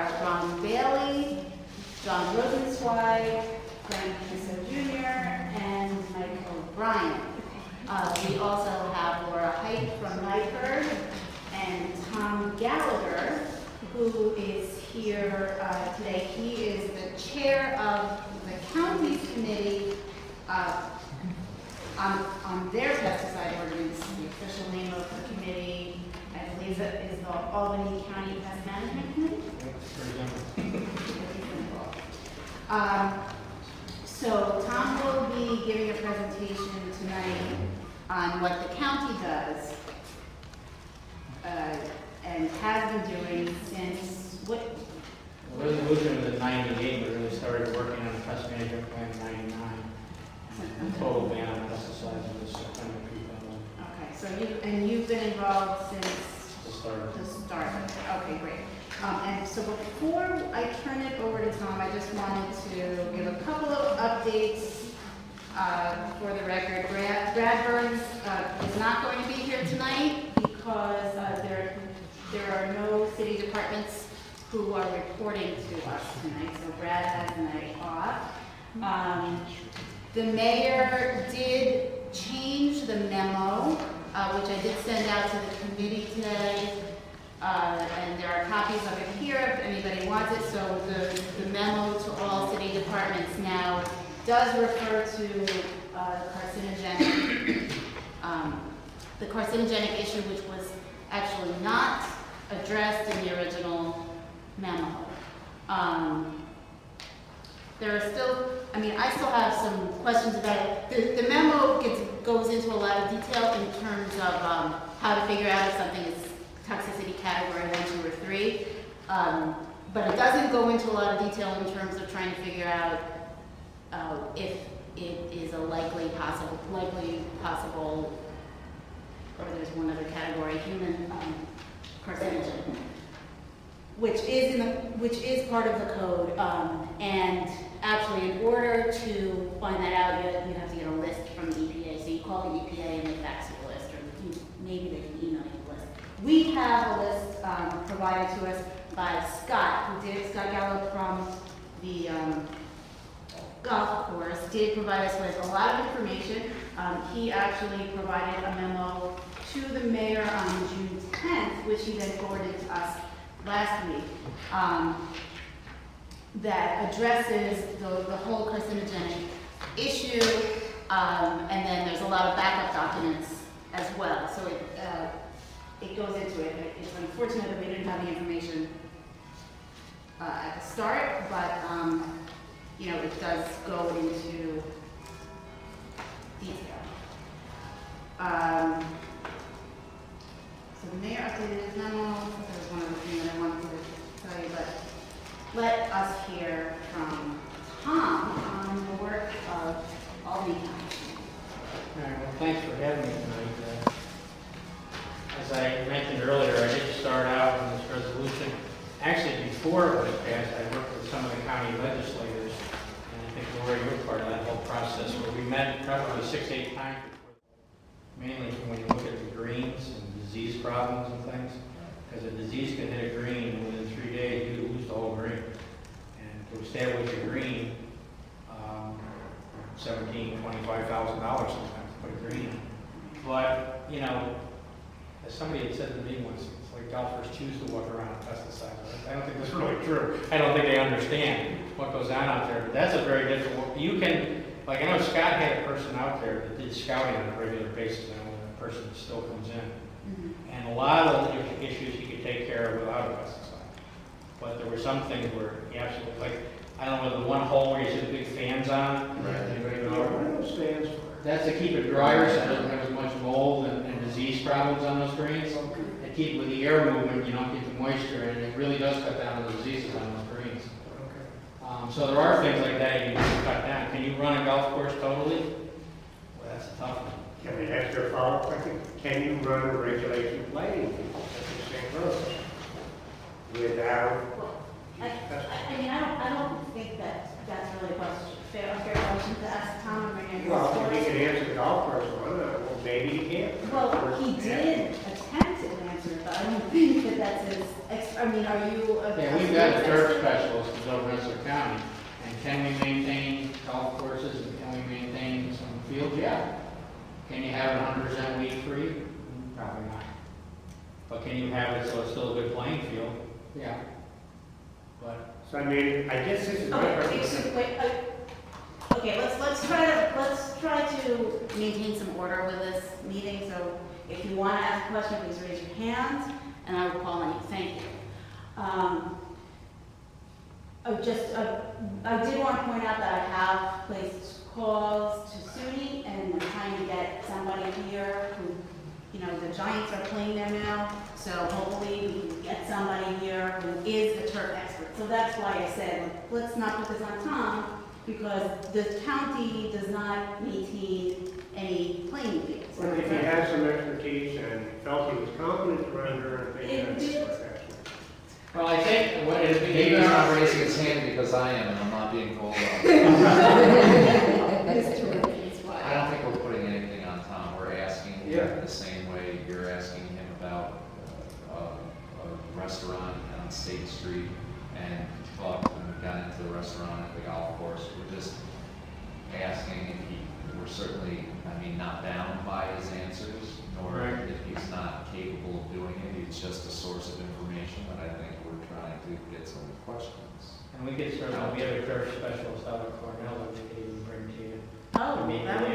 are Ron Bailey, John Rosenzweig, Frank Kisso Jr., and Mike O'Brien. We also have Laura Height from Nyford and Tom Gallagher, who is here today. He is the chair of the county's committee on their pesticide ordinance. The official name of the committee, I believe, is the Albany County Pest Management Committee. So Tom will be giving a presentation tonight on what the county does and has been doing since what? The resolution was in '98, but really started working on the pest management plan in '99. Total ban on pesticides in September 2000. Okay, so you've been involved since The start. Okay, great. And so before I turn it over to Tom, I just wanted to give a couple of updates for the record. Brad Burns is not going to be here tonight because there are no city departments who are reporting to us tonight. So Brad has a night off. The mayor did change the memo, which I did send out to the committee today. And there are copies of it here if anybody wants it. So the memo to all city departments now does refer to the carcinogenic issue, which was actually not addressed in the original memo. There are still, I still have some questions about it. The memo goes into a lot of detail in terms of how to figure out if something is toxicity category 1, 2, or 3. But it doesn't go into a lot of detail in terms of trying to figure out if it is a likely possible, or there's one other category, human carcinogen, which is part of the code. And actually, in order to find that out, you have to get a list from the EPA. So you call the EPA and they fax you a list, or maybe they can email you a list. We have a list provided to us by Scott Gallo from the golf course, did provide us with a lot of information. He actually provided a memo to the mayor on June 10th, which he then forwarded to us last week, that addresses the whole carcinogenic issue, and then there's a lot of backup documents as well. So it goes into it. It's unfortunate that we didn't have the information at the start, but it does go into detail. So the mayor updated his memo. That was one of the things that I wanted to tell you, but let us hear from Tom on the work of Albany County. All right, well, thanks for having me tonight. As I mentioned earlier, I did start out on this resolution. Actually, before it was passed, I worked with some of the county legislators, and I think, Laura, you were part of that whole process, where we met probably 6, 8 times before, mainly when you look at the greens and disease problems and things, because a disease can hit a green, and within 3 days, you lose the whole green. And to establish a green, $17,000, $25,000 sometimes to put a green in. But, as somebody had said to me once, it's like golfers choose to walk around with pesticides. I don't think that's really true. I don't think they understand what goes on out there. But that's a very difficult. You can, I know Scott had a person out there that did scouting on a regular basis, and that person still comes in. And a lot of the issues he could take care of without a pesticide. But there were some things where he absolutely, I don't know, the one hole where you see the big fans on. Right. Anybody know what those stands for? That's to keep it drier so it doesn't have as much mold and disease problems on those greens. And keep with the air movement, you don't get the moisture, and it really does cut down the diseases on those greens. Okay. So there are things like that you can cut down. Can you run a golf course totally? Well, that's a tough one. Can we ask you a follow-up question? Can you run a regulation playing field at the same road without? I don't think that's really a question. Fair question to ask Tom. Well, if he can answer the golf course one, well, maybe he can't. Well, he did attempt to answer answer, but I don't think that that's I mean, are you? Yeah, we've got a turf specialist who's over in Rensselaer County, and can we maintain golf courses, and can we maintain some fields? Yeah. Can you have it 100% weed free? Probably not. But can you have it so it's still a good playing field? Yeah. But So I mean, I guess this is my Okay, question. wait, okay, let's try to maintain some order with this meeting, so if you want to ask a question, please raise your hand, and I will call on you. Thank you. I did want to point out that I have placed calls to SUNY, and I'm trying to get somebody here who, the Giants are playing there now, so hopefully we can get somebody here who is the turf expert. So that's why I said, let's not put this on Tom, because the county does not maintain any playing fields. Well, if he had some expertise and felt he was confident to render, I think that's professional. well, I think what it Maybe he's not raising his hand because I am, and I'm not being called out. I don't think we're putting anything on Tom. We're asking him the same way you're asking him about a restaurant on State Street, and talked and we got into the restaurant at the golf course. We're just asking if we're certainly, not bound by his answers, nor if he's not capable of doing it. It's just a source of information that I think we're trying to get some questions. And we could certainly, we have a turf specialist out of Cornell that we could even bring to you. Oh, that